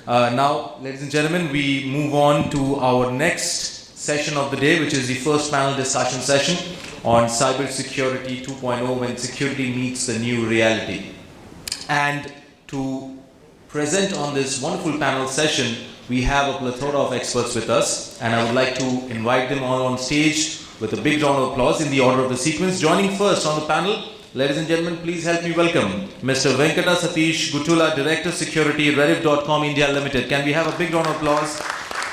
Now, ladies and gentlemen, we move on to our next session of the day, which is the first panel discussion session on Cybersecurity 2.0, when security meets the new reality. And to present on this wonderful panel session, we have a plethora of experts with us, and I would like to invite them all on stage with a big round of applause in the order of the sequence. Joining first on the panel, ladies and gentlemen, please help me welcome Mr. Venkata Satish Guttula, Director Security, Rediff.com India Limited. Can we have a big round of applause?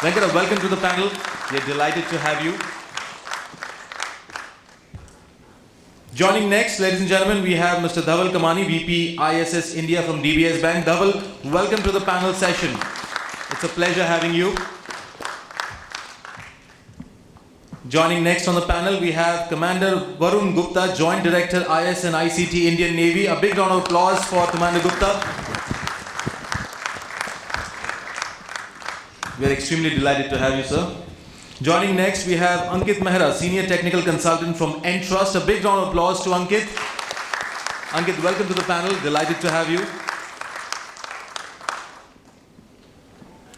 Venkata, welcome to the panel. We are delighted to have you. Joining next, ladies and gentlemen, we have Mr. Dhaval Kamani, VP ISS India from DBS Bank. Dhaval, welcome to the panel session. It's a pleasure having you. Joining next on the panel, we have Commander Varun Gupta, Joint Director IS and ICT Indian Navy. A big round of applause for Commander Gupta. We are extremely delighted to have you, sir. Joining next, we have Ankit Mehra, Senior Technical Consultant from Entrust. A big round of applause to Ankit. Ankit, welcome to the panel. Delighted to have you.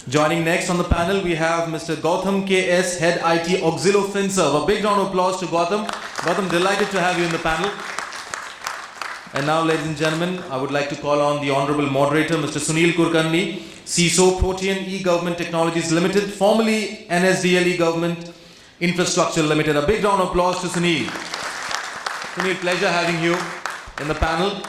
Joining next on the panel, we have Mr. Goutham KS, Head IT Auxilo Finserve. A big round of applause to Goutham. Goutham, delighted to have you in the panel. And now, ladies and gentlemen, I would like to call on the Honorable Moderator, Mr. Sunil Kulkarni, CISO, Protean eGovernment Technologies Limited, formerly NSDL eGovernment Infrastructure Limited. A big round of applause to Sunil. Sunil, pleasure having you in the panel.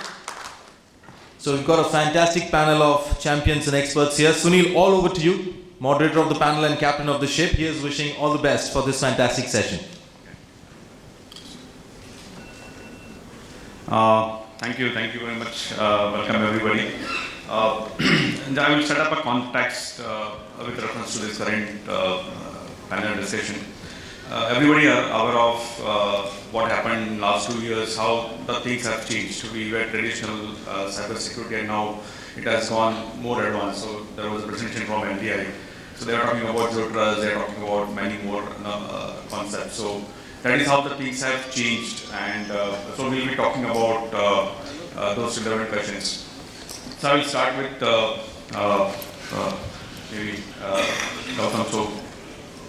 So we've got a fantastic panel of champions and experts here. Sunil, all over to you, moderator of the panel and captain of the ship. Here's wishing all the best for this fantastic session. Thank you very much. Welcome everybody. And I will set up a context with reference to this current panel discussion. Everybody are aware of what happened in last 2 years, how the things have changed. We were traditional cybersecurity and now it has gone more advanced. So there was a presentation from NDI. So they are talking about zero trust, they are talking about many more concepts. So that is how the things have changed, and so we'll be talking about those relevant questions. So I will start with maybe Goutham. So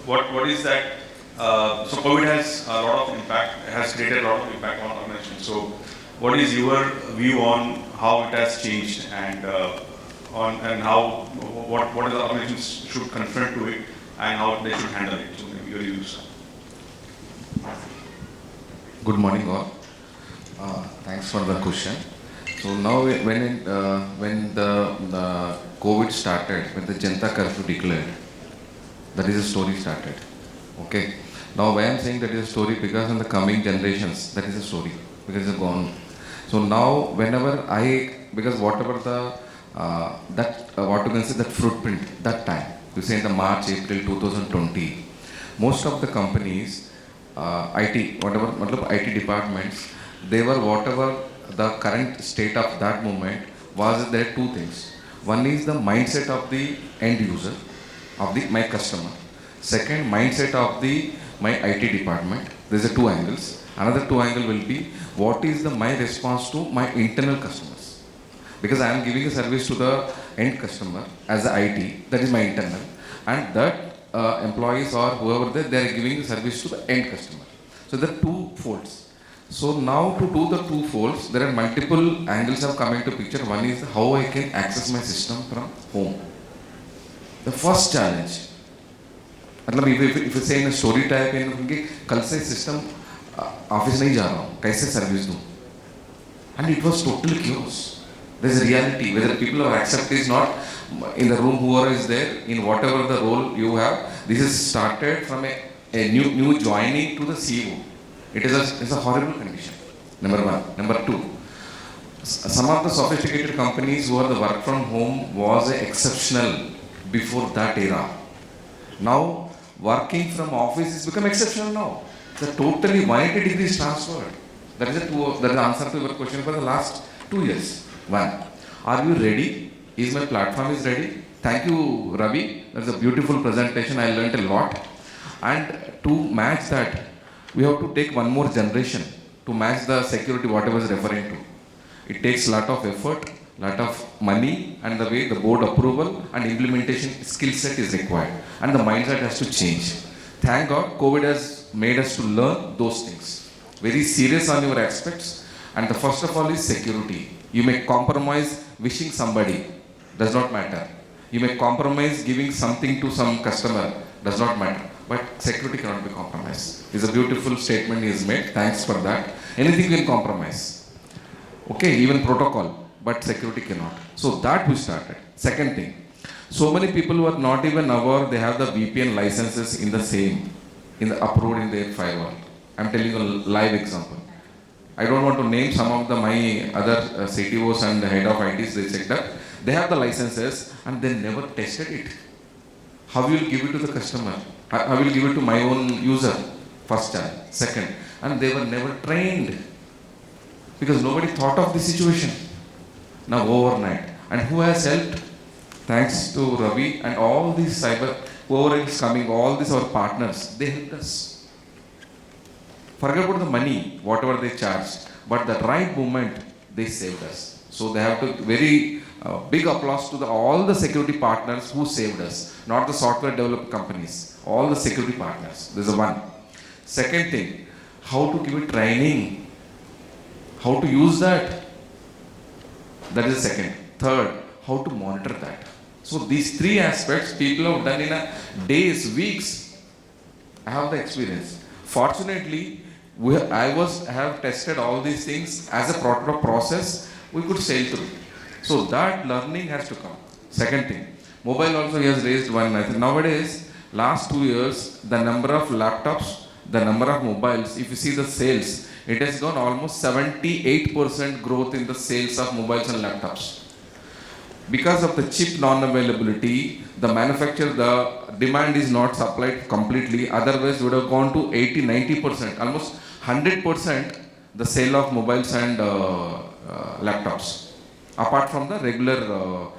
what is that? So COVID has a lot of impact, has created a lot of impact on organizations. So what is your view on how it has changed, and how what the organizations should confront to it and how they should handle it? So maybe your views. Good morning all. Thanks for the question. So now when the COVID started, when the Janata Curfew declared, that is a story started. Okay. Now why I am saying that is a story, because in the coming generations, that is a story, because it's gone. So now whenever because whatever the, what you can say, that footprint, that time, you say in the March, April 2020, most of the companies, IT, whatever IT departments, they were whatever the current state of that moment was. There two things. One is the mindset of the end user, of my customer. Second, mindset of my IT department. There's a two angles. Another two angle will be what is my response to my internal customers, because I am giving a service to the end customer as a IT, that is my internal, and that employees or whoever they are giving the service to the end customer. So there are two folds. So now to do the two folds, there are multiple angles have come into picture. One is how I can access my system from home. The first challenge, if you say in a story type, कल से system office नहीं जा रहा हूँ, कैसे service दूँ? And it was total chaos. There is a reality, whether people have accepted is not. In the room, whoever is there, in whatever the role you have, this is started from a new joining to the CEO. It's a horrible condition, number one. Number two, some of the sophisticated companies who are the work from home was exceptional before that era. Now, working from office has become exceptional now. The totally 180 degrees transferred. That is the answer to your question for the last 2 years. One, are you ready? Is my platform is ready? Thank you, Ravi. That's a beautiful presentation. I learned a lot. And to match that, we have to take one more generation to match the security, whatever is referring to. It takes a lot of effort lot of money, and the way the board approval and implementation skill set is required, and the mindset has to change. Thank God, COVID has made us to learn those things. Very serious on your aspects, and the first of all is security. You may compromise wishing somebody, does not matter. You may compromise giving something to some customer, does not matter. But security cannot be compromised. It's a beautiful statement he has made. Thanks for that. Anything you can compromise. Okay, even protocol, but security cannot. So that we started. Second thing, so many people who are not even aware they have the VPN licenses in the same, approved in their firewall. I'm telling you a live example. I don't want to name some of my other CTOs and the head of ITs, they said that they have the licenses and they never tested it. How will you give it to the customer? I will give it to my own user, first time. Second, and they were never trained because nobody thought of the situation. Now overnight. And who has helped? Thanks to Ravi and all these cyber, whoever is coming, all these our partners, they helped us. Forget about the money, whatever they charged, but the right moment, they saved us. So they have to very big applause to all the security partners who saved us, not the software development companies, all the security partners. This is one. Second thing, how to give it training, how to use that. That is the second. Third, how to monitor that. So these three aspects people have done in days, weeks. I have the experience. Fortunately, I have tested all these things as a proper process. We could sail through. So that learning has to come. Second thing, mobile also he has raised one. I think nowadays, last 2 years, the number of laptops, the number of mobiles, if you see the sales, it has gone almost 78% growth in the sales of mobiles and laptops. Because of the chip non-availability, the manufacturer, the demand is not supplied completely. Otherwise, would have gone to 80-90%, almost 100% the sale of mobiles and laptops, apart from the regular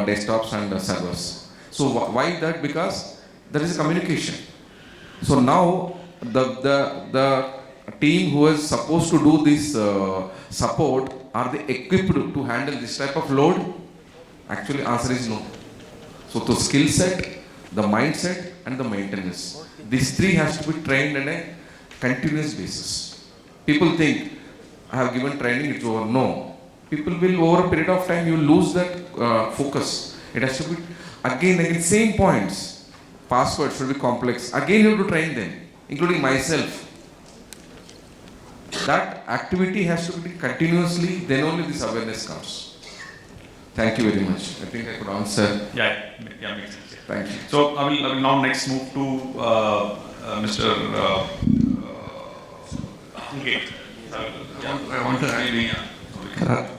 desktops and servers. So why that? Because there is a communication. So now the team who is supposed to do this support, are they equipped to handle this type of load? Actually, answer is no. So the skill set, the mindset, and the maintenance. These three has to be trained on a continuous basis. People think, I have given training, it's over. No. People will, over a period of time, you lose that focus. It has to be, again, same points. Password should be complex. Again, you have to train them, including myself. That activity has to be continuously, then only this awareness comes. Thank you very much. I think I could answer. Yeah, makes sense. Thank you. So I will now next move to Mr. Ankit. I want to add.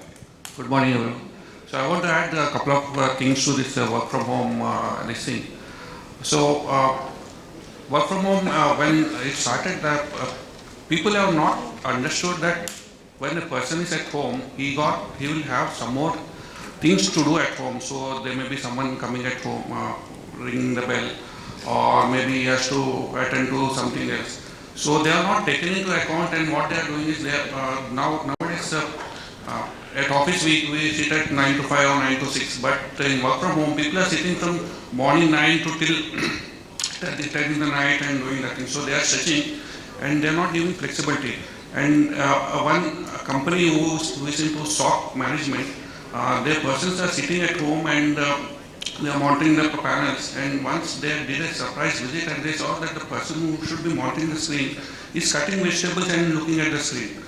Good morning, everyone. So I want to add a couple of things to this work from home this thing. So work from home, when it started, people have not understood that when a person is at home, he will have some more things to do at home. So there may be someone coming at home, ringing the bell, or maybe he has to attend to something else. So they are not taken into account, and what they are doing is nowadays at office we sit at 9 to 5 or 9 to 6, but in work from home people are sitting from morning 9 to till 10 in the night and doing that thing. So they are stretching and they are not giving flexibility. And one company who is into SOC management, their persons are sitting at home and they are monitoring the panels, and once they did a surprise visit and they saw that the person who should be monitoring the screen is cutting vegetables and looking at the screen.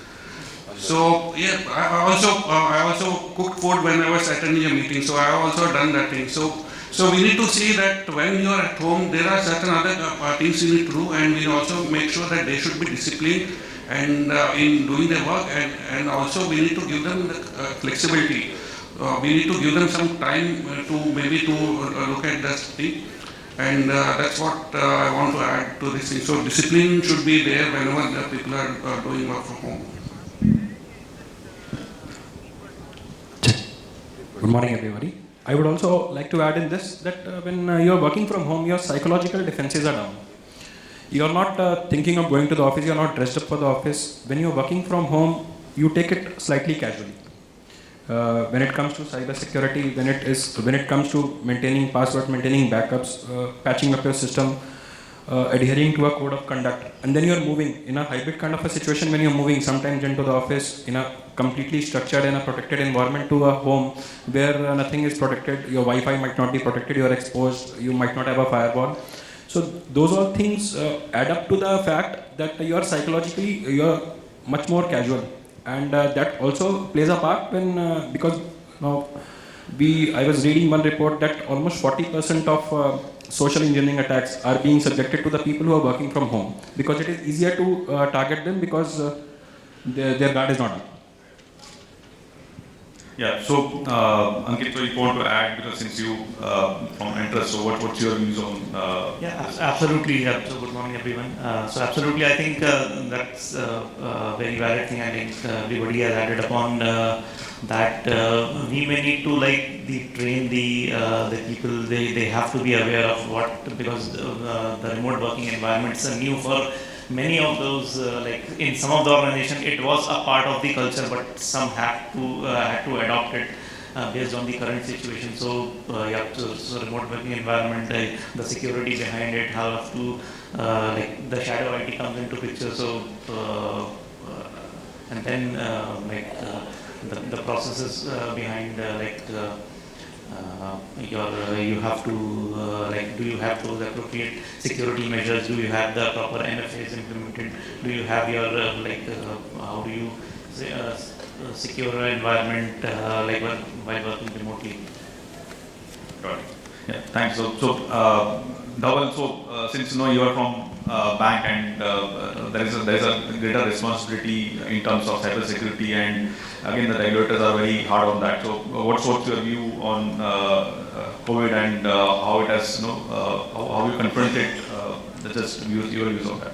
So yeah, I also cooked food when I was attending a meeting, so I have also done that thing. So we need to see that when you are at home, there are certain other things you need to do, and we also make sure that they should be disciplined and in doing their work, and also we need to give them the flexibility. We need to give them some time to look at this thing, and that's what I want to add to this thing. So discipline should be there whenever the people are doing work from home. Good morning, everybody. I would also like to add in this that when you are working from home, your psychological defenses are down. You are not thinking of going to the office, you are not dressed up for the office. When you are working from home, you take it slightly casually. when it comes to cybersecurity, when it comes to maintaining passwords, maintaining backups, patching up your system, adhering to a code of conduct, and then you are moving in a hybrid kind of a situation when you are moving sometimes into the office in a completely structured and a protected environment to a home where nothing is protected, your Wi-Fi might not be protected, you are exposed, you might not have a firewall. So those all things add up to the fact that you are psychologically, you are much more casual, and that also plays a part when because now I was reading one report that almost 40% of social engineering attacks are being subjected to the people who are working from home, because it is easier to target them because their guard is not up. Yeah, so Ankit, so you want to add, because since you from Entrust, so what's your views on absolutely. So good morning, everyone. So absolutely, I think that's a very valid thing. I think everybody has added upon that we may need to train the people. They have to be aware of what, because the remote working environments are new for many of those. In some of the organization, it was a part of the culture, but some had to adopt it based on the current situation. So so remote working environment, the security behind it, how to the shadow IT comes into picture. So and then the processes behind you have to do you have those appropriate security measures? Do you have the proper MFAs implemented? Do you have your how do you secure an environment while working remotely? Got it. Yeah, thanks. So Dhaval, so since you are from bank and there is a greater responsibility in terms of cybersecurity, and again the regulators are very hard on that. So what's your view on COVID and how it has how you confronted just your views on that?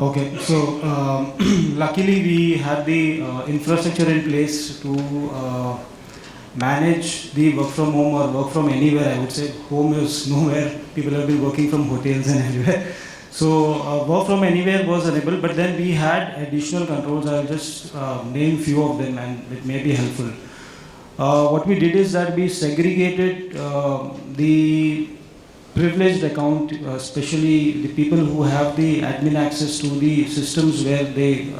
Okay, so luckily we had the infrastructure in place to manage the work from home or work from anywhere. I would say home is nowhere. People have been working from hotels and everywhere. So work from anywhere was enabled, but then we had additional controls. I'll just name few of them and it may be helpful. What we did is that we segregated the privileged account, especially the people who have the admin access to the systems where they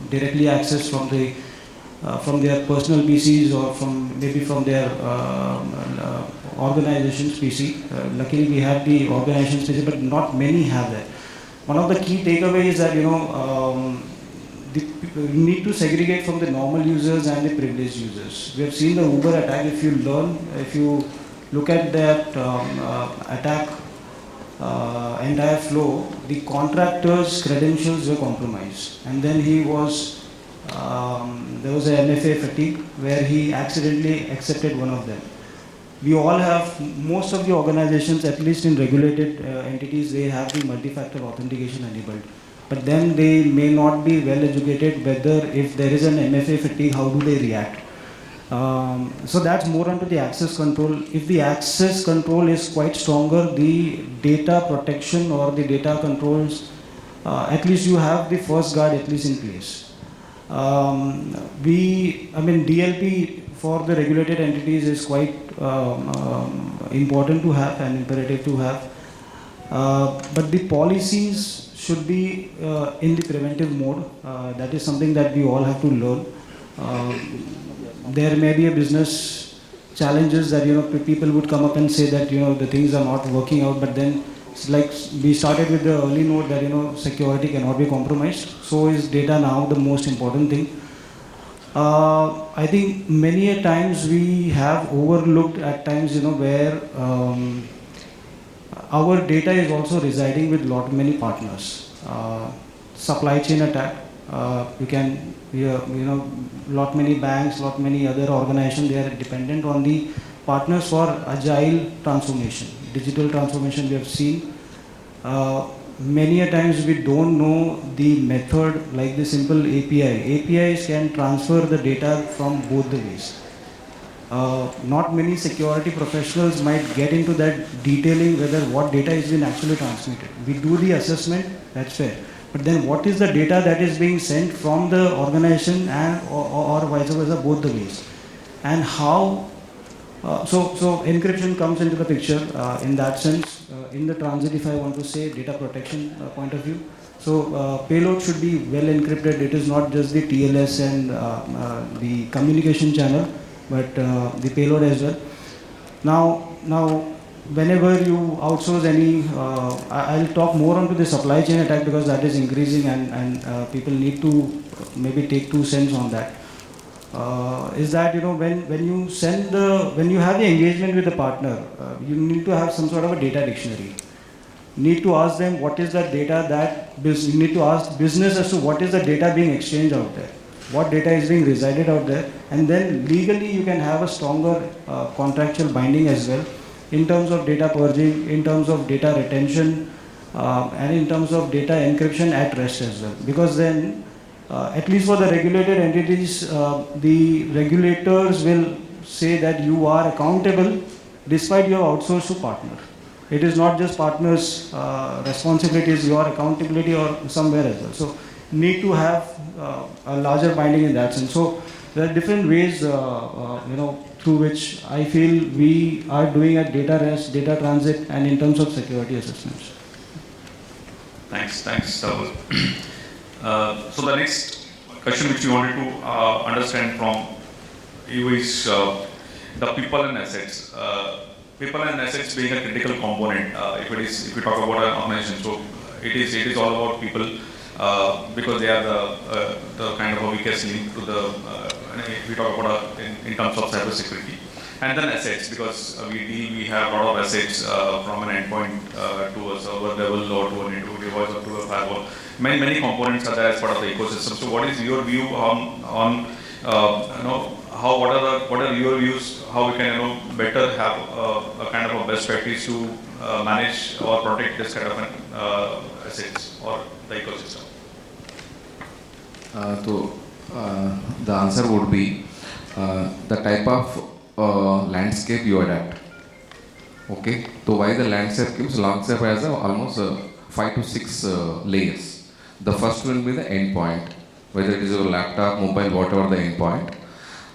directly access from their personal PCs or maybe from their organization's PC. Luckily we have the organization's PC, but not many have that. One of the key takeaways is that we need to segregate from the normal users and the privileged users. We have seen the Uber attack. If you look at that attack entire flow, the contractor's credentials were compromised, and then there was a MFA fatigue where he accidentally accepted one of them. We all have, most of the organizations, at least in regulated entities, they have the multi-factor authentication enabled. But then they may not be well educated whether if there is an MFA fatigue, how do they react. So that's more onto the access control. If the access control is quite stronger, the data protection or the data controls, at least you have the first guard at least in place. DLP for the regulated entities is quite important to have and imperative to have. But the policies should be in the preventive mode. That is something that we all have to learn. There may be a business challenges that people would come up and say that the things are not working out, but then it's like we started with the early note that security cannot be compromised. So is data now the most important thing. I think many a times we have overlooked at times where our data is also residing with many partners. Supply chain attack. Many banks, many other organizations, they are dependent on the partners for agile transformation, digital transformation. We have seen many a times we don't know the method, like the simple API. APIs can transfer the data from both the ways. Not many security professionals might get into that detailing whether what data is being actually transmitted. We do the assessment, that's fair. But then what is the data that is being sent from the organization and or vice versa, both the ways. and how. So encryption comes into the picture in that sense. In the transit, if I want to say data protection point of view, so payload should be well encrypted. It is not just the TLS and the communication channel, but the payload as well. Now, whenever you outsource any, I'll talk more onto the supply chain attack because that is increasing and people need to maybe take 2 cents on that. Is that when you send when you have the engagement with the partner, you need to have some sort of a data dictionary. You need to ask them what is the data that you need to ask business as to what is the data being exchanged out there, what data is being resided out there, and then legally you can have a stronger contractual binding as well in terms of data purging, in terms of data retention, and in terms of data encryption at rest as well. Because then at least for the regulated entities, the regulators will say that you are accountable despite your outsourced to partner. It is not just partners' responsibility, it's your accountability or somewhere as well. So need to have a larger binding in that sense. So there are different ways, through which I feel we are doing at data rest, data transit, and in terms of security assessments. Thanks, Dhaval. So the next question which we wanted to understand from you is the people and assets. People and assets being a critical component. If we talk about an organization, so it is all about people because they are the kind of a weakest link to the. If we talk about in terms of cybersecurity, and then assets because we have a lot of assets from an endpoint to a server level or to a network device or to a firewall. Many components are there as part of the ecosystem. So, what is your view on what are your views? How we can better have a kind of a best practice to manage or protect this kind of assets or the ecosystem? The answer would be the type of landscape you adapt. Okay, so why the landscape has almost 5 to 6 layers. The first will be the endpoint, whether it is your laptop, mobile, whatever the endpoint.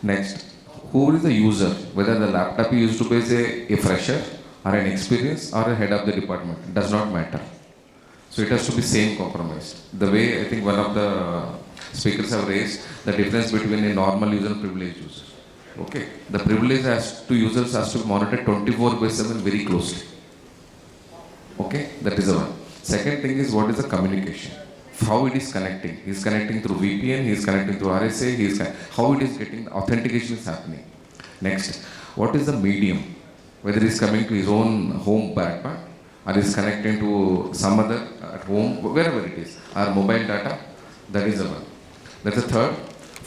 Next, who is the user, whether the laptop you used to be a fresher or an experience or a head of the department, does not matter. So it has to be same compromise. The way I think one of the speakers have raised the difference between a normal user and privileged user. Okay, the privilege users has to be monitored 24/7 very closely. Okay, that is the one. Second thing is what is the communication? How it is connecting. He is connecting through VPN, he is connecting through RSA, how it is getting, authentication is happening. Next, what is the medium? Whether he is coming to his own home backpack or is connecting to some other at home, wherever it is, or mobile data, that is the one. That's the third.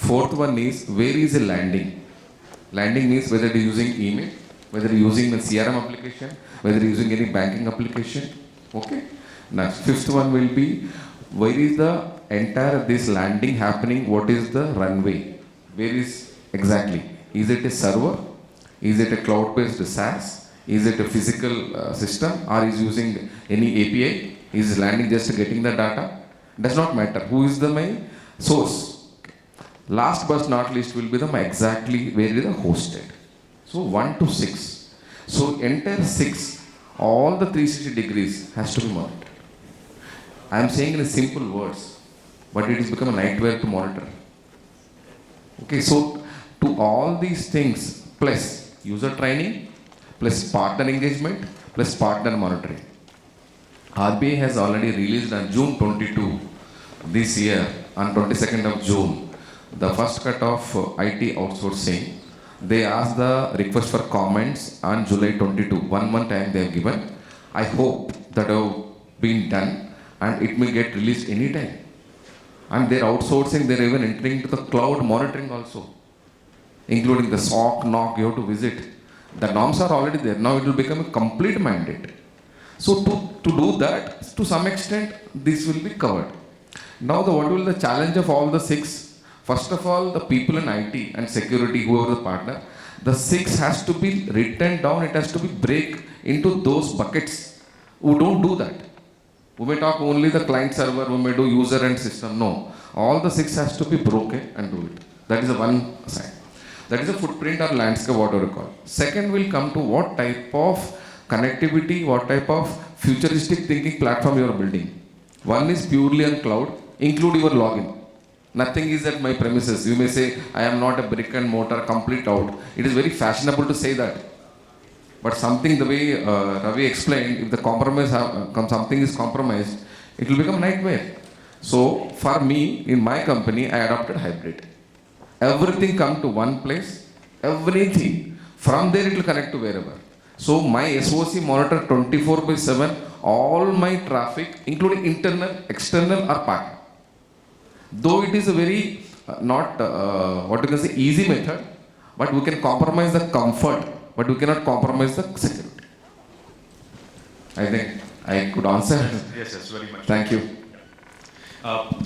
Fourth one is where is the landing? Landing means whether it is using email, whether it is using the CRM application, whether it is using any banking application. Okay. Next, fifth one will be where is the entire this landing happening? What is the runway? Where is exactly? Is it a server? Is it a cloud-based SaaS? Is it a physical system? Or is using any API? Is landing just getting the data? Does not matter. Who is the my source? Last but not least will be the exactly where is the hosted. So 1 to 6. So entire 6, all the 360 degrees has to be monitored. I am saying in simple words, but it has become a nightmare to monitor. Okay, so to all these things, plus user training, plus partner engagement, plus partner monitoring. RBI has already released on June 22 this year, on 22nd of June, the first cut of IT outsourcing. They asked the request for comments on July 22, 1 month time they have given. I hope that have been done and it may get released anytime. And they're outsourcing, they're even entering into the cloud monitoring also, including the SOC, NOC, you have to visit. The norms are already there. Now it will become a complete mandate. So to do that, to some extent, this will be covered. Now what will the challenge of all the 6? First of all, the people in IT and security, whoever the partner, the 6 has to be written down, it has to be break into those buckets. Who don't do that? We may talk only the client server, we may do user and system. No. All the 6 has to be broken and do it. That is the one side. That is a footprint or landscape, whatever you call. Second will come to what type of connectivity, what type of futuristic thinking platform you are building. One is purely on cloud, include your login. Nothing is at my premises. You may say, I am not a brick and mortar, complete out. It is very fashionable to say that. But something the way Ravi explained, if the compromise something is compromised, it will become nightmare. So for me, in my company, I adopted hybrid. Everything come to one place, everything. From there it will connect to wherever. So my SOC monitor 24/7, all my traffic, including internal, external or partner. Though it is a very not what you can say easy method, but we can compromise the comfort, but we cannot compromise the security. I think I could answer. Yes, very much. Thank you.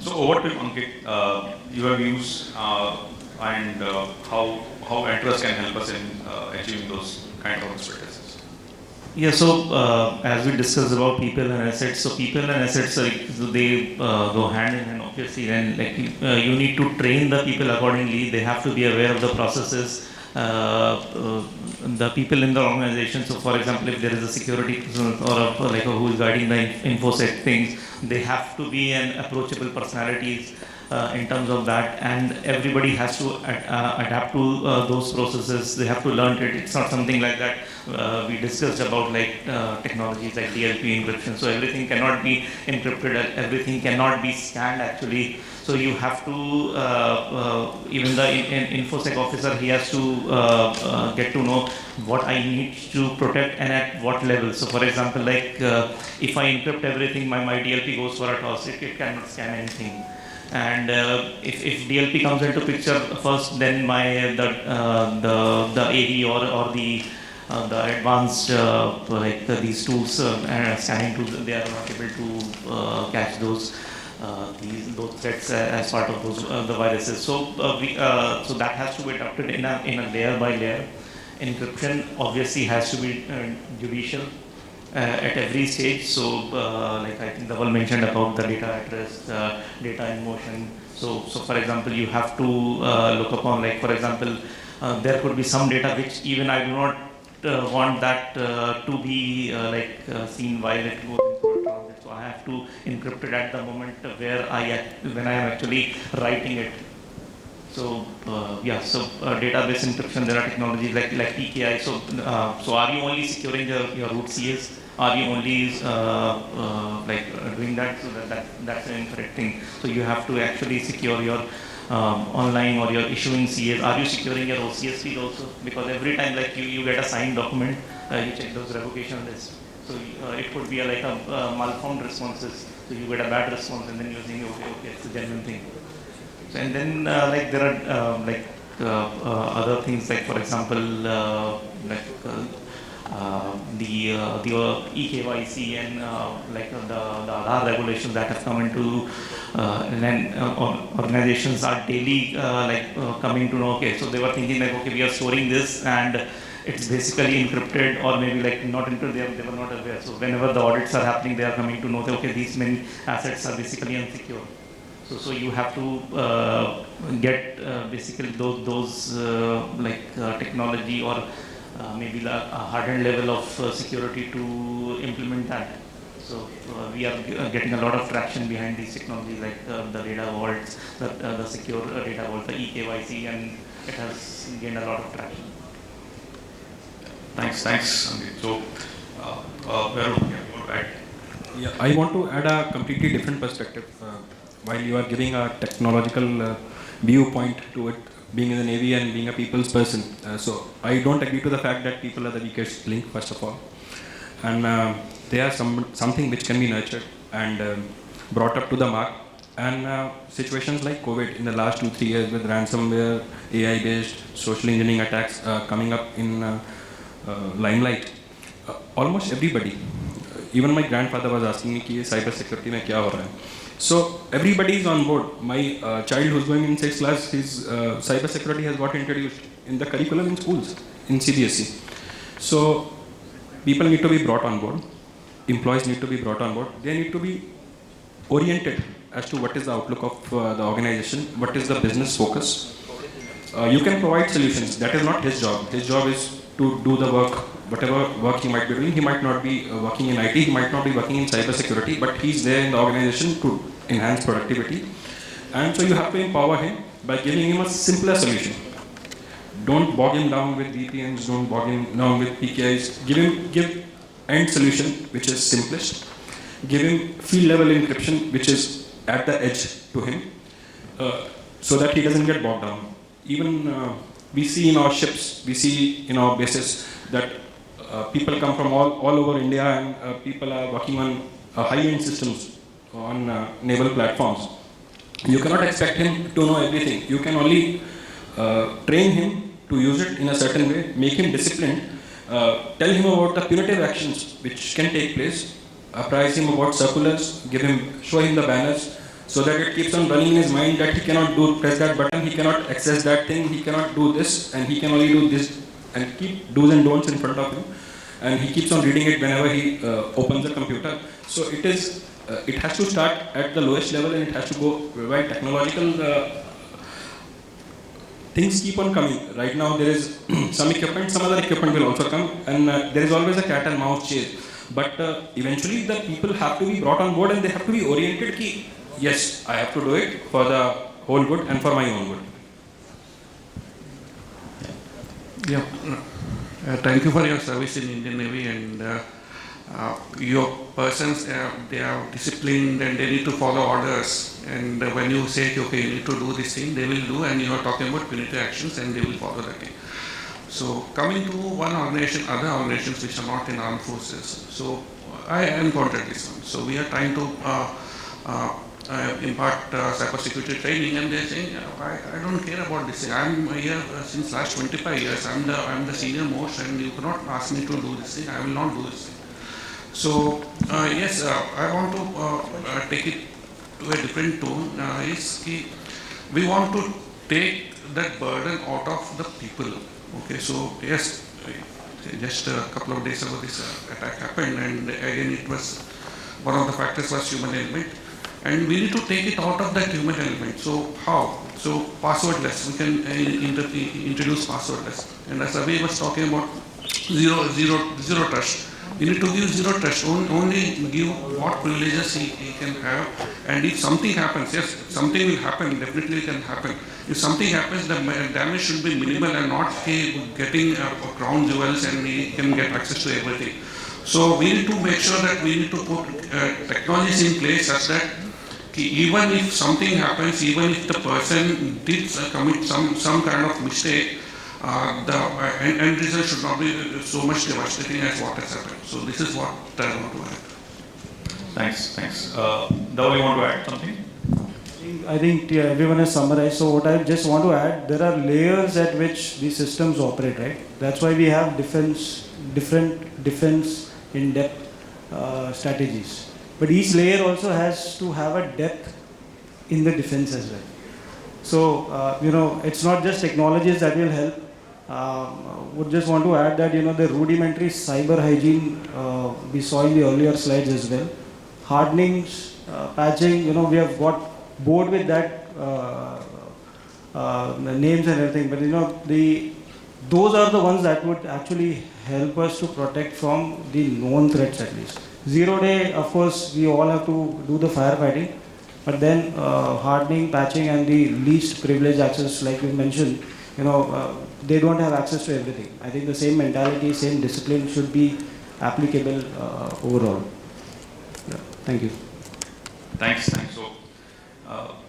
So over to Ankit, your views and how Entrust can help us in achieving those kind of expertises. Yeah, so as we discussed about people and assets, so people and assets, they go hand in hand obviously, and like you need to train the people accordingly. They have to be aware of the processes, the people in the organization. So for example, if there is a security person or like who is guiding the infosec things, they have to be an approachable personalities in terms of that, and everybody has to adapt to those processes. They have to learn it. It's not something like that we discussed about like technologies like DLP encryption. So everything cannot be encrypted, everything cannot be scanned actually. So you have to, even the infosec officer, he has to get to know what I need to protect and at what level. So for example, like if I encrypt everything, my DLP goes for a toss. It cannot scan anything. And if DLP comes into picture first, then the AD or the advanced these tools and scanning tools, they are not able to catch those threats as part of those the viruses. So so that has to be adopted in a layer by layer. Encryption obviously has to be judicial at every stage. So like I think Dhaval mentioned about the data at rest, data in motion. So for example, you have to look upon, like for example, there could be some data which even I do not want that to be seen while it goes into a transit. So I have to encrypt it at the moment when I am actually writing it. So database encryption, there are technologies like PKI. So are you only securing your root CS? Are you only doing that? So that's an incorrect thing. So you have to actually secure your online or your issuing CS. Are you securing your OCS feed also? Because every time like you get a signed document, you check those revocation lists. So it could be like a malformed responses. So you get a bad response and then you're saying okay, it's a genuine thing. So, and then there are other things like for example the eKYC and the Aadhaar regulations that have come into and then organizations are daily coming to know, okay, so they were thinking like, okay, we are storing this and it's basically encrypted, or maybe like not encrypted, they were not aware. So whenever the audits are happening, they are coming to know that, okay, these many assets are basically unsecure. So you have to get basically those technology or maybe a hardened level of security to implement that. So we are getting a lot of traction behind these technologies like the data vaults, the secure data vault, the eKYC, and it has gained a lot of traction. Thanks, Ankit. So, Varun, right? Yeah, I want to add a completely different perspective. While you are giving a technological viewpoint to it, being in the Navy and being a people's person. So I don't agree to the fact that people are the weakest link, first of all. And they are something which can be nurtured and brought up to the mark. And situations like COVID in the last 2-3 years with ransomware, AI-based social engineering attacks coming up in limelight, almost everybody, even my grandfather was asking me कि ये cybersecurity में क्या हो रहा है. So everybody is on board. My child who's going in 6th class, his cybersecurity has got introduced in the curriculum in schools, in CDPSE. So people need to be brought on board. Employees need to be brought on board. They need to be oriented as to what is the outlook of the organization, what is the business focus. You can provide solutions. That is not his job. His job is to do the work, whatever work he might be doing. He might not be working in IT, he might not be working in cybersecurity, but he's there in the organization to enhance productivity. And so you have to empower him by giving him a simpler solution. Don't bog him down with VPNs, don't bog him down with PKIs. Give end solution, which is simplest. Give him field level encryption, which is at the edge to him, so that he doesn't get bogged down. Even we see in our ships, we see in our bases that people come from all over India, and people are working on high-end systems on naval platforms. You cannot expect him to know everything. You can only train him to use it in a certain way, make him disciplined, tell him about the punitive actions which can take place, apprise him about circulars, show him the banners, so that it keeps on running in his mind that he cannot press that button, he cannot access that thing, he cannot do this, and he can only do this, and keep do's and don'ts in front of him. And he keeps on reading it whenever he opens the computer. So it has to start at the lowest level, and it has to go where technological things keep on coming. Right now there is some equipment, some other equipment will also come, and there is always a cat and mouse chase. But eventually the people have to be brought on board, and they have to be oriented ki, yes, I have to do it for the whole good and for my own good. Yeah. Thank you for your service in Indian Navy, and your persons, they are disciplined and they need to follow orders. And when you say, okay, you need to do this thing, they will do, and you are talking about punitive actions, and they will follow that thing. So coming to one organization, other organizations which are not in armed forces. So I encountered this one. So we are trying to impart cybersecurity training, and they're saying, I don't care about this thing. I'm here since last 25 years. I'm the senior most, and you cannot ask me to do this thing. I will not do this thing. So yes, I want to take it to a different tone. We want to take that burden out of the people. Okay, so yes, just a couple of days ago this attack happened, and again it was, one of the factors was human element. And we need to take it out of that human element. So how? So passwordless, we can introduce passwordless. And as Avi was talking about zero trust, you need to give zero trust, only give what privileges he can have. And if something happens, yes, something will happen, definitely can happen. If something happens, the damage should be minimal and not getting crown jewels and he can get access to everything. So we need to make sure that we need to put technologies in place such that even if something happens, even if the person did commit some kind of mistake, the end result should not be so much devastating as what has happened. So this is what I want to add. Thanks. Dhaval, you want to add something? I think everyone has summarized. So what I just want to add, there are layers at which these systems operate, right? That's why we have different defense in-depth strategies. But each layer also has to have a depth in the defense as well. So, it's not just technologies that will help. Would just want to add that, the rudimentary cyber hygiene we saw in the earlier slides as well. Hardenings, patching, we have got bored with that names and everything. But, those are the ones that would actually help us to protect from the known threats at least. 0 day, of course, we all have to do the firefighting, but then hardening, patching, and the least privileged access, like we mentioned, they don't have access to everything. I think the same mentality, same discipline should be applicable overall. Yeah. Thank you. Thanks.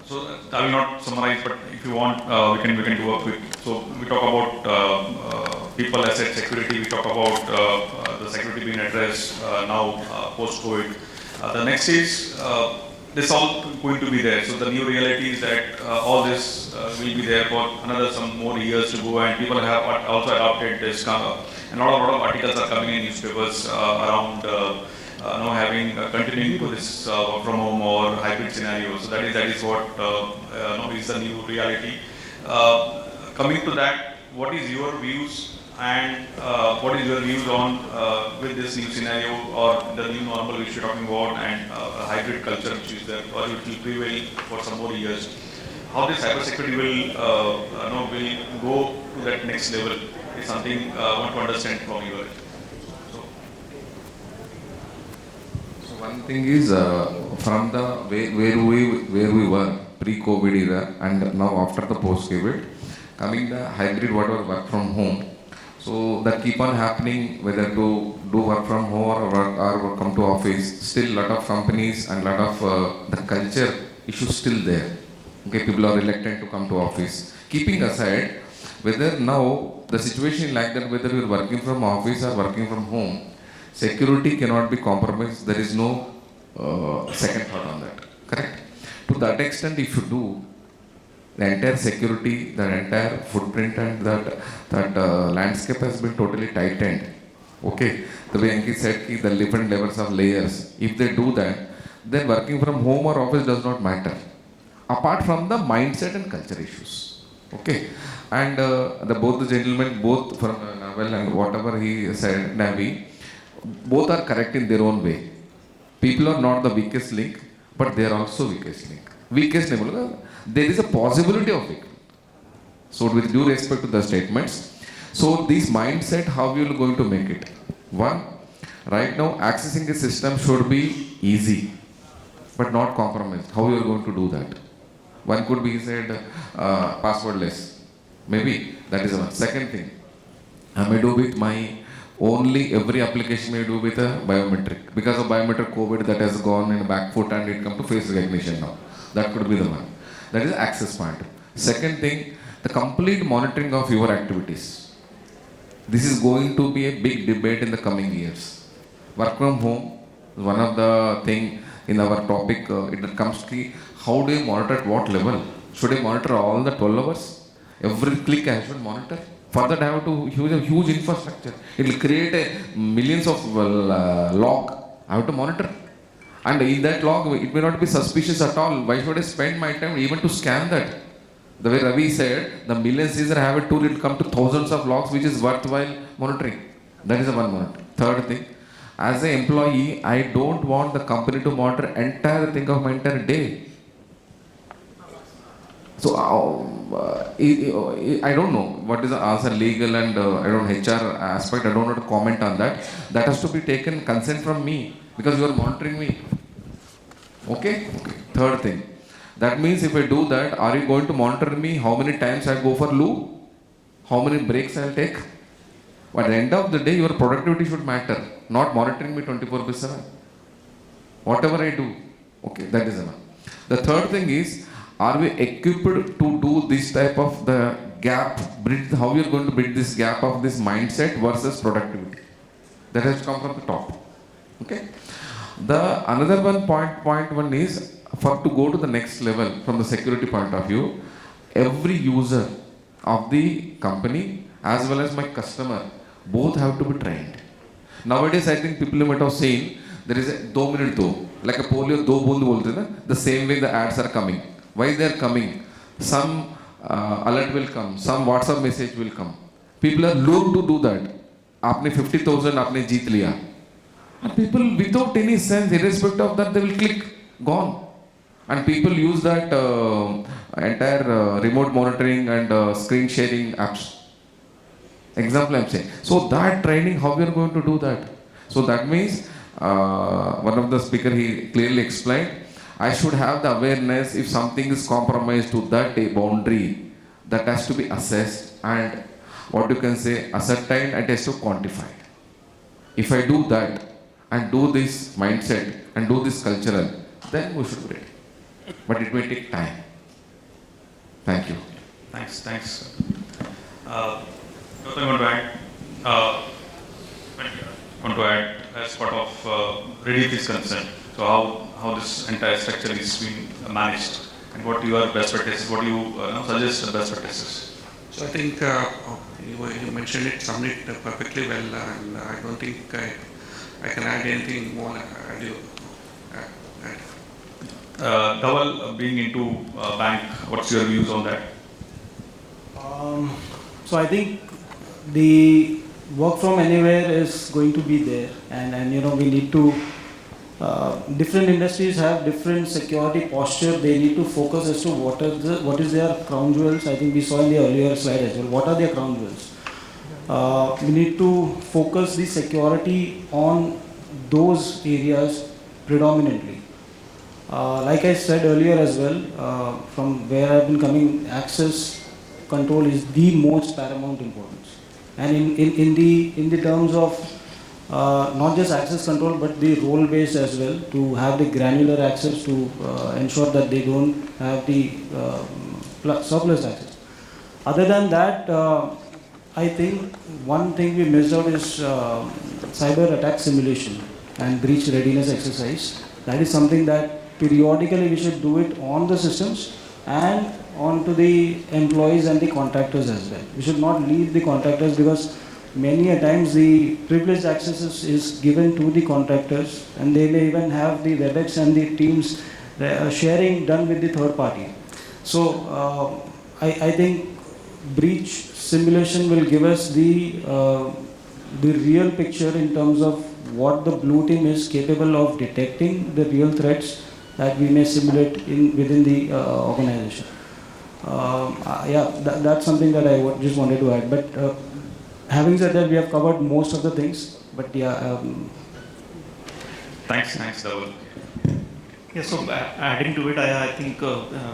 So I will not summarize, but if you want, we can do a quick. So we talk about people, asset security. We talk about the security being addressed now post-COVID. The next is this all going to be there. So the new reality is that all this will be there for some more years to go, and people have also adopted this. And a lot of articles are coming in newspapers around. Continuing to this work from home or hybrid scenario. So that is what is the new reality. Coming to that, what is your views and what is your views on with this new scenario or the new normal which you're talking about and hybrid culture which is there or it will prevail for some more years? how the cybersecurity will go to that next level is something I want to understand from you. So one thing is from the where we were pre-COVID era and now after the post-COVID, coming the hybrid whatever work from home. So that keep on happening whether to do work from home or come to office. Still lot of companies and lot of the culture issues still there. Okay, people are reluctant to come to office. Keeping aside whether now the situation is like that, whether you are working from office or working from home, security cannot be compromised. There is no second thought on that. Correct? To that extent, if you do, the entire security, the entire footprint and that landscape has been totally tightened. Okay? The way Ankit said, the different levels of layers. If they do that, then working from home or office does not matter. Apart from the mindset and culture issues. Okay? And both the gentlemen, both from Dhaval and whatever he said, Navi, both are correct in their own way. People are not the weakest link, but they are also weakest link. Weakest link, there is a possibility of weakness. So with due respect to the statements, so this mindset, how you are going to make it? One, right now accessing a system should be easy, but not compromised. How you are going to do that? One could be said passwordless. Maybe that is one. Second thing, I may do with my every application may do with a biometric. Because of biometric COVID that has gone in a back foot and it come to face recognition now. That could be the one. That is access point. Second thing, the complete monitoring of your activities. This is going to be a big debate in the coming years. Work from home is one of the thing in our topic. It comes to how do you monitor at what level? Should I monitor all the 12 hours? Every click I should monitor. For that I have to use a huge infrastructure. It will create a millions of log. I have to monitor. And in that log, it may not be suspicious at all. Why should I spend my time even to scan that? The way Ravi said, the millions user have a tool, it will come to thousands of logs, which is worthwhile monitoring. That is the one monitor. Third thing, as an employee, I don't want the company to monitor entire thing of my entire day. So I don't know what is the answer, legal and I don't HR aspect. I don't want to comment on that. That has to be taken consent from me because you are monitoring me. Okay. Third thing, that means if I do that, are you going to monitor me? How many times I go for loo? How many breaks I'll take? But at the end of the day, your productivity should matter, not monitoring me 24/7. Whatever I do, okay, that is enough. The third thing is, are we equipped to do this type of the gap, bridge, how we are going to bridge this gap of this mindset versus productivity? That has to come from the top. Okay. The another point one is, for to go to the next level from the security point of view, every user of the company as well as my customer, both have to be trained. Nowadays, I think people might have seen, there is a 2 minute do, like a polio 2 boond bolte na, the same way the ads are coming. Why they are coming? Some alert will come, some WhatsApp message will come. People are lured to do that. Aapne 50,000 aapne jeet liya. And people without any sense, irrespective of that, they will click, gone. And people use that entire remote monitoring and screen sharing apps. Example I am saying. So that training, how we are going to do that? So that means, one of the speaker, he clearly explained, I should have the awareness if something is compromised to that boundary, that has to be assessed and what you can say, ascertained and has to quantified. If I do that and do this mindset and do this cultural, then we should be ready. But it may take time. Thank you. Thanks. What I want to add as part of relief is concerned. So how this entire structure is being managed and what your best practices, what you suggest the best practices? So I think you mentioned it, summed it perfectly well, and I don't think I can add anything more. Dhaval, being into bank, what's your views on that? So I think the work from anywhere is going to be there, and we need to different industries have different security posture. They need to focus as to what is their crown jewels. I think we saw in the earlier slide as well. What are their crown jewels? We need to focus the security on those areas predominantly. Like I said earlier as well, from where I've been coming, access control is the most paramount importance. And in the terms of not just access control, but the role based as well, to have the granular access to ensure that they don't have the surplus access. Other than that, I think one thing we missed out is cyber attack simulation and breach readiness exercise. That is something that periodically we should do it on the systems and onto the employees and the contractors as well. We should not leave the contractors, because many a times the privileged access is given to the contractors, and they may even have the WebEx and the Teams sharing done with the third party. So I think breach simulation will give us the real picture in terms of what the blue team is capable of detecting, the real threats that we may simulate within the organization. That's something that I just wanted to add. But having said that, we have covered most of the things. But Thanks, Dhaval. Yeah, so adding to it, I think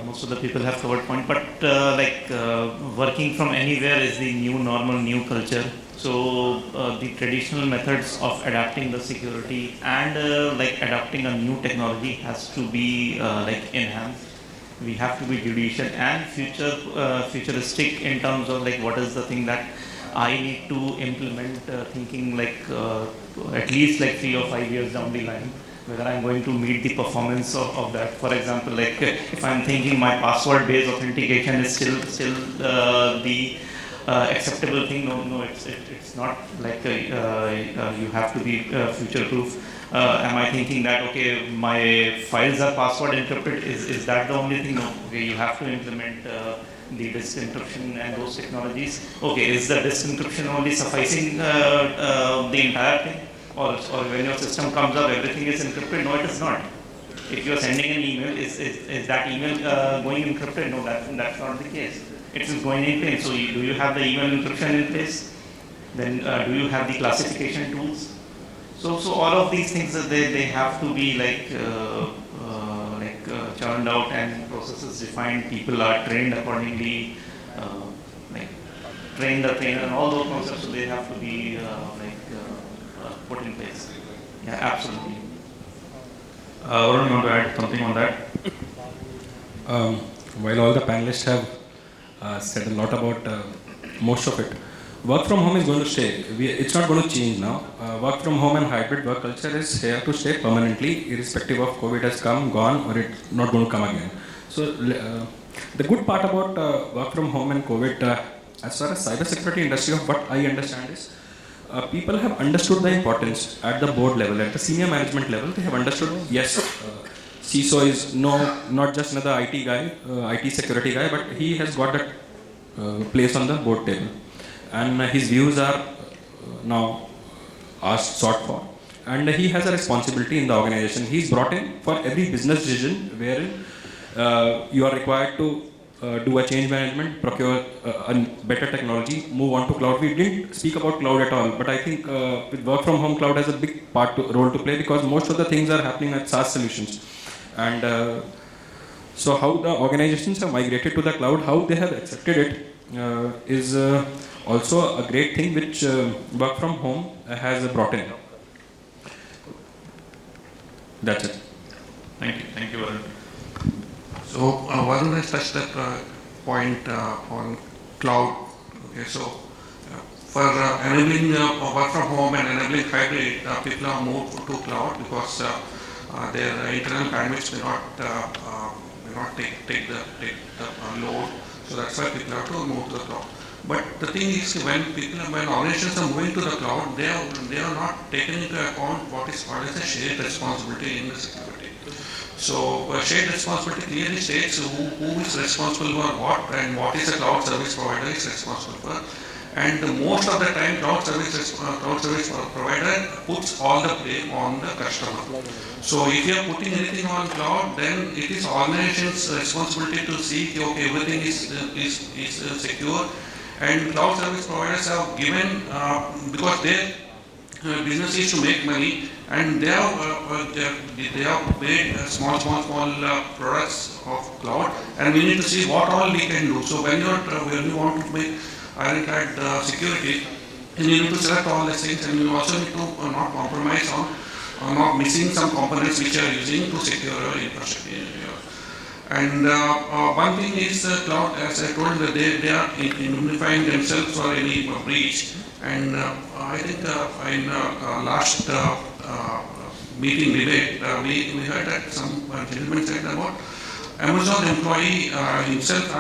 most of the people have covered point, but working from anywhere is the new normal, new culture. So the traditional methods of adapting the security and adapting a new technology has to be enhanced. We have to be judicious and futuristic in terms of what is the thing that I need to implement, thinking at least 3 or 5 years down the line, whether I'm going to meet the performance of that. For example, if I'm thinking my password-based authentication is still the acceptable thing, no, it's not you have to be future-proof. Am I thinking that, okay, my files are password encrypted, is that the only thing? No, okay, you have to implement the disk encryption and those technologies. Okay, is the disk encryption only sufficing the entire thing? Or when your system comes up, everything is encrypted? No, it is not. If you are sending an email, is that email going encrypted? No, that's not the case. It is going in place. So do you have the email encryption in place? Then do you have the classification tools? So all of these things, they have to be churned out and processes defined. People are trained accordingly, train the trainer, and all those concepts. So they have to be put in place. Yeah, absolutely. Varun, you want to add something on that? While all the panelists have said a lot about most of it, work from home is going to stay. It's not going to change now. Work from home and hybrid work culture is here to stay permanently, irrespective of COVID has come, gone, or it's not going to come again. So the good part about work from home and COVID, as far as cybersecurity industry, of what I understand is, people have understood the importance at the board level, at the senior management level. They have understood, yes, CISO is not just another IT guy, IT security guy, but he has got that place on the board table. And his views are now sought for. And he has a responsibility in the organization. He's brought in for every business decision wherein you are required to do a change management, procure a better technology, move on to cloud. We didn't speak about cloud at all, but I think with work from home, cloud has a big role to play, because most of the things are happening at SaaS solutions. And so how the organizations have migrated to the cloud, how they have accepted it is also a great thing which work from home has brought in. That's it. Thank you, Varun. So Varun has touched that point on cloud. Okay, so for enabling work from home and enabling hybrid, people have moved to cloud because their internal bandwidth may not take the load. So that's why people have to move to the cloud. But the thing is, when organizations are moving to the cloud, they are not taking into account what is a shared responsibility in the security. So shared responsibility clearly states who is responsible for what, and what is a cloud service provider is responsible for. and most of the time cloud service provider puts all the blame on the customer. So if you are putting anything on cloud, then it is organization's responsibility to see okay, everything is secure, and cloud service providers have given because their business is to make money, and they have made small products of cloud, and we need to see what all we can do. So when you want to make ironclad security, you need to select all these things, and you also need to not compromise on not missing some components which you are using to secure your infrastructure. And one thing is cloud, as I told, that they are indemnifying themselves for any breach. And I think in last meeting debate, we heard that some gentleman said about Amazon employee himself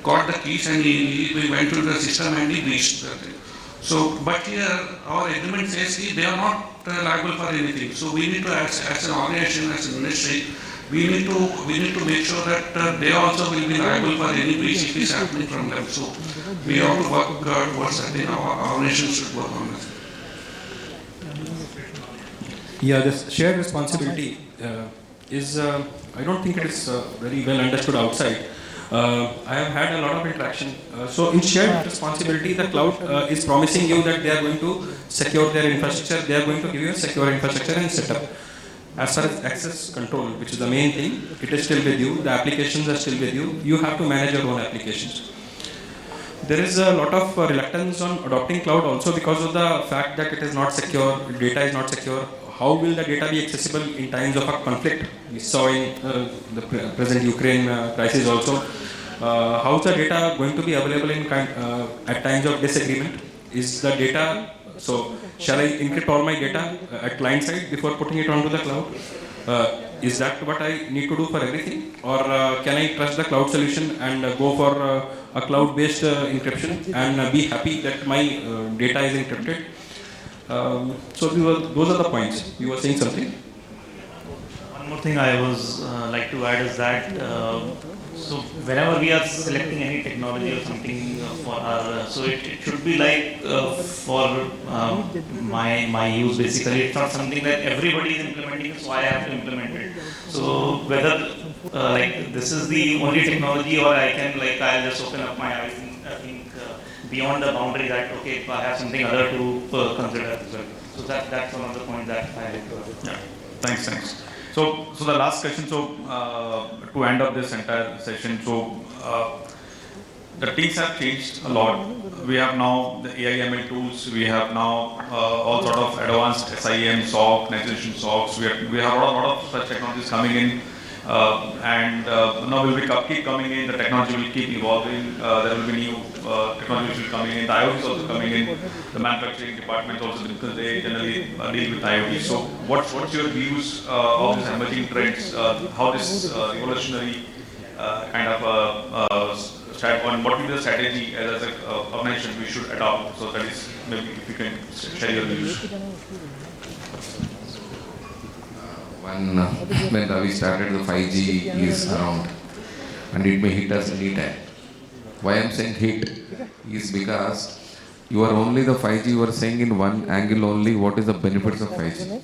got the keys and he went to the system and he breached the thing. So, but here our agreement says they are not liable for anything. So we need to, as an organization, as an industry, we need to make sure that they also will be liable for any breach if is happening from them. So we have to work towards that. Our organization should work on this. Yeah, this shared responsibility is, I don't think it is very well understood outside. I have had a lot of interaction. So in shared responsibility, the cloud is promising you that they are going to secure their infrastructure, they are going to give you a secure infrastructure and setup. As far as access control, which is the main thing, it is still with you, the applications are still with you, you have to manage your own applications. There is a lot of reluctance on adopting cloud also because of the fact that it is not secure, data is not secure. How will the data be accessible in times of a conflict? We saw in the present Ukraine crisis also. How is the data going to be available in at times of disagreement? Is the data, so shall I encrypt all my data at client side before putting it onto the cloud? Is that what I need to do for everything? Or can I trust the cloud solution and go for a cloud-based encryption and be happy that my data is encrypted? So those are the points. You were saying something? One more thing I was like to add is that so whenever we are selecting any technology or something for our, so it should be like for my use basically. It's not something that everybody is implementing, so I have to implement it. So whether like this is the only technology, or I can I'll just open up my eyes and think beyond the boundary that okay, if I have something other to consider as well. So that's one of the points that I like to. Yeah. Thanks. So the last question. So to end up this entire session, so the things have changed a lot. We have now the AI/ML tools. We have now all sort of advanced SIEM, SOC, next generation SOCs. We have a lot of such technologies coming in. And now will keep coming in, the technology will keep evolving, there will be new technologies will coming in, the IoT is also coming in, the manufacturing department also, because they generally deal with IoT. So what's your views of these emerging trends, how this revolutionary kind of strategy, what will be the strategy as an organization we should adopt? So that is, maybe if you can share your views. When Ravi started, the 5G is around and it may hit us anytime. Why I am saying hit is because you are only the 5G, you are saying in one angle only what is the benefits of 5G.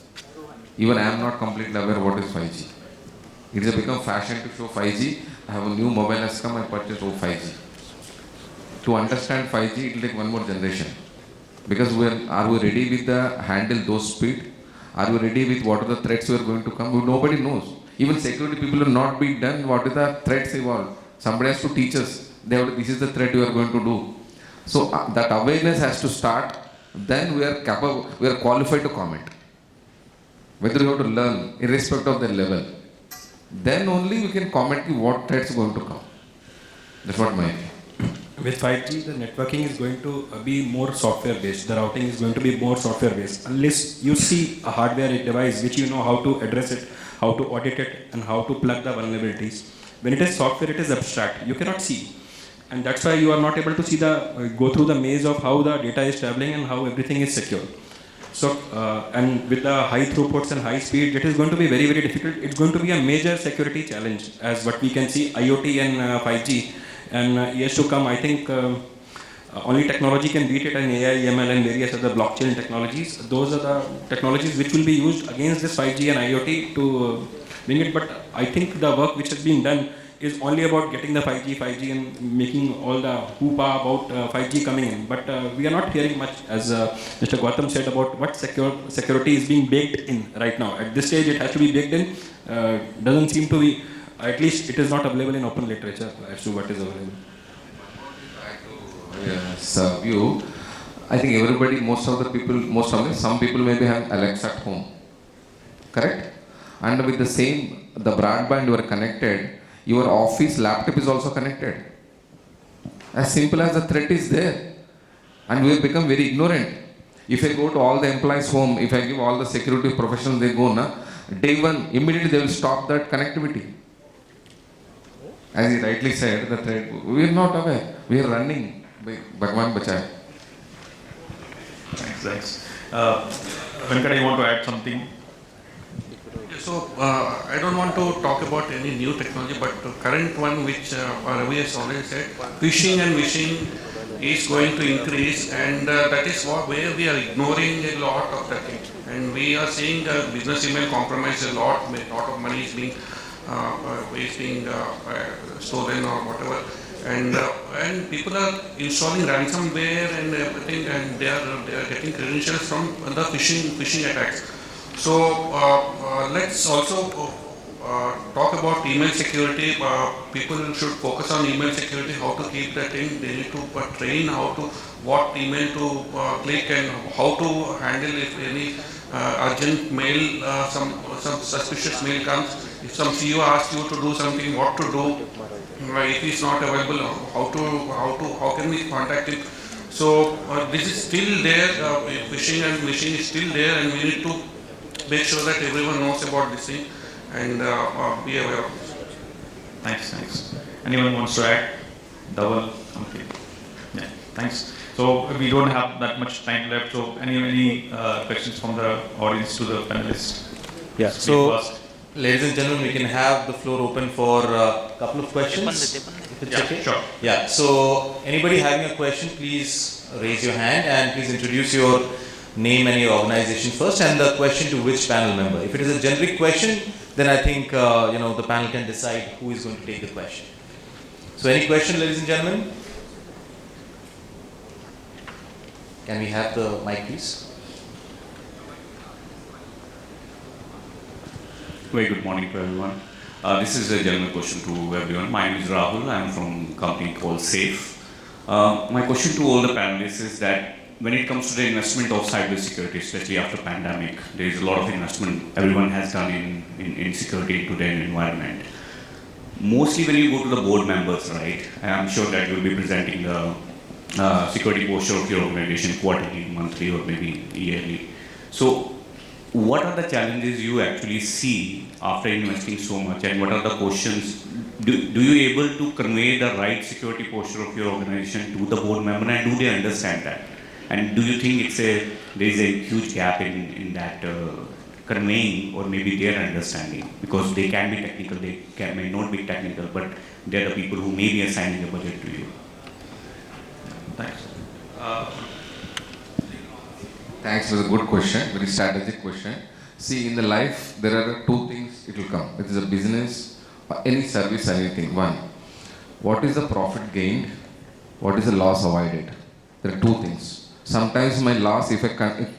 Even I am not completely aware what is 5G. It has become fashion to show 5G. I have a new mobile has come, I purchased 5G. To understand 5G, it will take one more generation. Because are we ready with the handle those speed? Are you ready with what are the threats who are going to come? Nobody knows. Even security people will not be done. What is the threats evolve? Somebody has to teach us. This is the threat you are going to do. So that awareness has to start. Then we are capable. We are qualified to comment. Whether you have to learn, irrespective of the level. Then only we can comment what threats are going to come. That's what my idea. With 5G, the networking is going to be more software based. The routing is going to be more software based. Unless you see a hardware device which you know how to address it, how to audit it, and how to plug the vulnerabilities. When it is software, it is abstract. You cannot see. And that's why you are not able to see go through the maze of how the data is traveling and how everything is secure. So, and with the high throughputs and high speed, it is going to be very, very difficult. It's going to be a major security challenge as what we can see IoT and 5G. And years to come, I think only technology can beat it, and AI, ML, and various other blockchain technologies. Those are the technologies which will be used against this 5G and IoT to bring it. But I think the work which has been done is only about getting the 5G and making all the hoopah about 5G coming in. But we are not hearing much, as Mr. Goutham said, about what security is being baked in right now. At this stage, it has to be baked in. Doesn't seem to be, at least it is not available in open literature as to what is available. Yes, view. I think everybody, some people maybe have Alexa at home. Correct? And with the same, the broadband you are connected, your office laptop is also connected. As simple as the threat is there. And we have become very ignorant. If I go to all the employees' home, if I give all the security professionals, they go, day one, immediately they will stop that connectivity. As he rightly said, the threat, we are not aware. We are running. Bhagwan Bachai. Thanks. Venkata, you want to add something? So, I don't want to talk about any new technology, but the current one which Ravi has already said, phishing and vishing is going to increase, and that is where we are ignoring a lot of the things. And we are seeing business email compromised a lot of money is being stolen or whatever. And people are installing ransomware and everything, and they are getting credentials from the phishing attacks. So let's also talk about email security. People should focus on email security, how to keep that in. They need to train how to, what email to click and how to handle if any urgent mail, some suspicious mail comes. If some CEO asks you to do something, what to do. If he's not available, how can we contact him? So this is still there. Phishing and vishing is still there, and we need to make sure that everyone knows about this thing and be aware of this. Thanks. Anyone wants to add? Dhaval? Okay. Yeah. Thanks. So we don't have that much time left. So any questions from the audience to the panelists? Yeah. So, ladies and gentlemen, we can have the floor open for a couple of questions. If it's okay? Sure. Yeah. So, anybody having a question, please raise your hand and please introduce your name and your organization first, and the question to which panel member. If it is a generic question, then I think the panel can decide who is going to take the question. So, any question, ladies and gentlemen? Can we have the mic, please? Very good morning to everyone. This is a general question to everyone. My name is Rahul. I am from a company called Safe. My question to all the panelists is that when it comes to the investment of cybersecurity, especially after pandemic, there is a lot of investment everyone has done in security into their environment. Mostly when you go to the board members, right, I'm sure that you'll be presenting the security posture of your organization quarterly, monthly, or maybe yearly. So what are the challenges you actually see after investing so much, and what are the questions? Do you able to convey the right security posture of your organization to the board member, and do they understand that? And do you think there is a huge gap in that conveying, or maybe their understanding? Because they can be technical, may not be technical, but they are the people who may be assigning a budget to you. Thanks. Thanks for the good question, very strategic question. See, in the life, there are two things it will come. It is a business, or any service, anything. One, what is the profit gained? What is the loss avoided? There are two things. Sometimes my loss, if I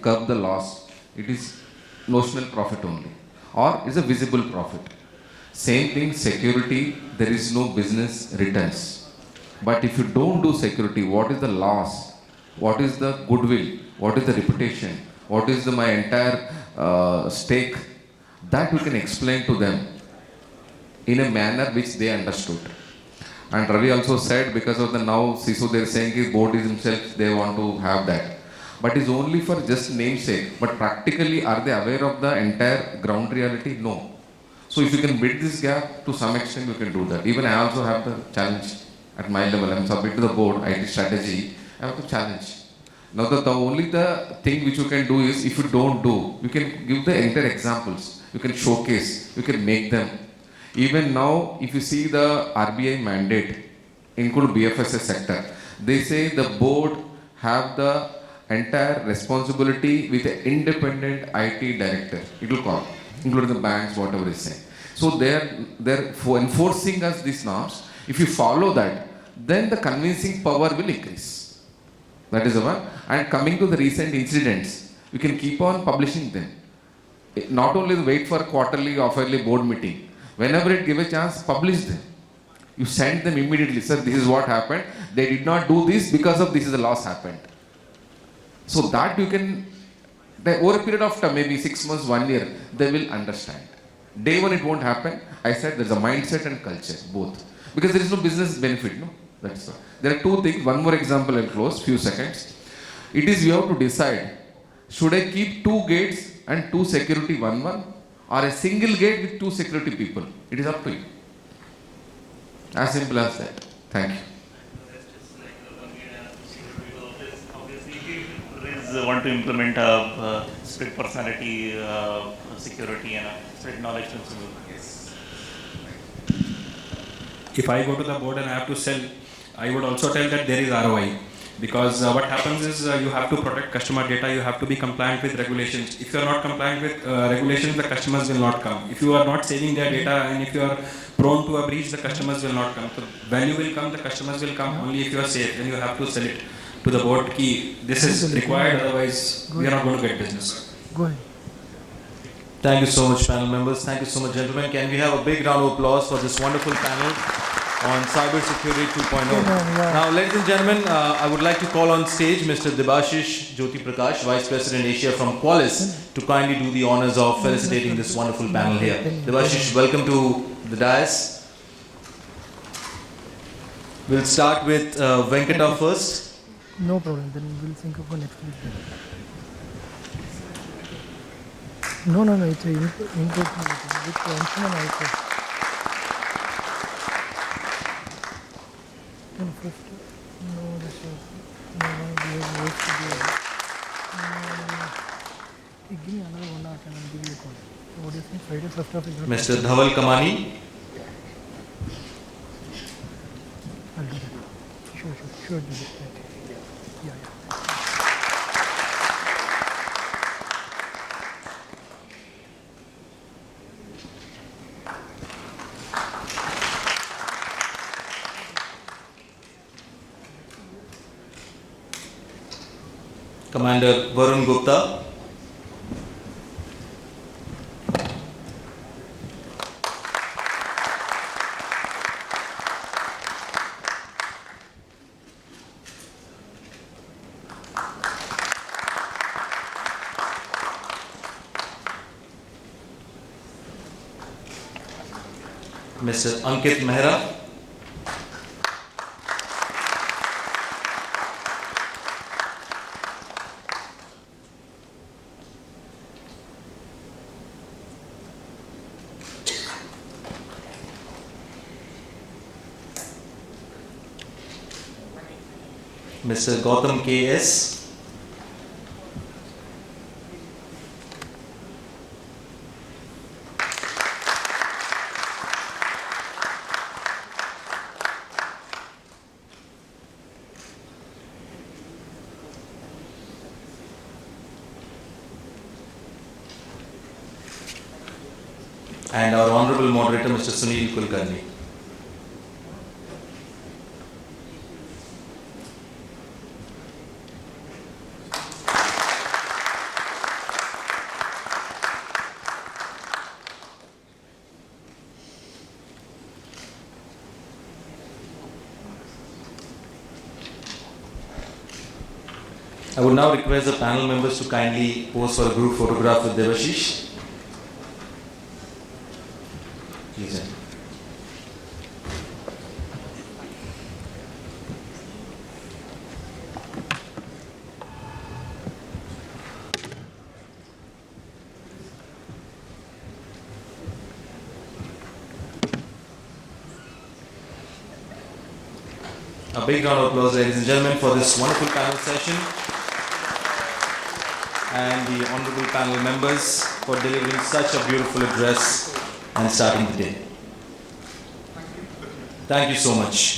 curb the loss, it is notional profit only, or is a visible profit. Same thing, security, there is no business returns. But if you don't do security, what is the loss? What is the goodwill? What is the reputation? What is my entire stake? That we can explain to them in a manner which they understood. And Ravi also said, because of the now CISO, they are saying his board is himself, they want to have that. But it's only for just namesake. But practically, are they aware of the entire ground reality? No. So if you can bridge this gap, to some extent you can do that. Even I also have the challenge at my level. I'm submitted to the board, IT strategy, I have to challenge. Now the only thing which you can do is, if you don't do, you can give the entire examples. You can showcase, you can make them. Even now, if you see the RBI mandate, include BFSS sector, they say the board have the entire responsibility with an independent IT director. It will call, including the banks, whatever is saying. So they're for enforcing us these norms. If you follow that, then the convincing power will increase. That is the one. And coming to the recent incidents, you can keep on publishing them. Not only wait for quarterly or yearly board meeting. Whenever it give a chance, publish them. You send them immediately, sir, this is what happened. They did not do this because of this is the loss happened. So that you can, over a period of time, maybe 6 months, 1 year, they will understand. Day one it won't happen. I said there's a mindset and culture, both. Because there is no business benefit, no? That's all. There are two things. One more example I'll close, few seconds. It is you have to decide, should I keep 2 gates and 2 security 1-1 or a single gate with 2 security people? It is up to you. As simple as that. Thank you. Want to implement a split personality security and a split knowledge principle. Yes. If I go to the board and I have to sell, I would also tell that there is ROI. Because what happens is you have to protect customer data, you have to be compliant with regulations. If you are not compliant with regulations, the customers will not come. If you are not saving their data and if you are prone to a breach, the customers will not come. So value will come, the customers will come only if you are safe, and you have to sell it to the board key. This is required, otherwise we are not going to get business. Go ahead. Thank you so much, panel members. Thank you so much, gentlemen. Can we have a big round of applause for this wonderful panel on Cybersecurity 2.0. Now, ladies and gentlemen, I would like to call on stage Mr. Debashish Jyoti Prakash, Vice President Asia from Qualys, to kindly do the honors of felicitating this wonderful panel here. Debashish, welcome to the dais. We'll start with Venkata first. No problem, then we'll think of the next week. No, it's an input meeting with Anshuman also. No, first, no, this was, no, we have work to do. Give me another 1 hour and I'll give you a call. So what do you think? Friday, first half is not. Mr. Dhaval Kamani. I'll do that. Sure, do that. Yeah. Commander Varun Gupta. Mr. Ankit Mehra. Mr. Goutham KS. And our Honorable Moderator, Mr. Sunil Kulkarni. I would now request the panel members to kindly pose for a group photograph with Debashish. Please. A big round of applause, ladies and gentlemen, for this wonderful panel session, and the honorable panel members for delivering such a beautiful address and starting the day. Thank you so much.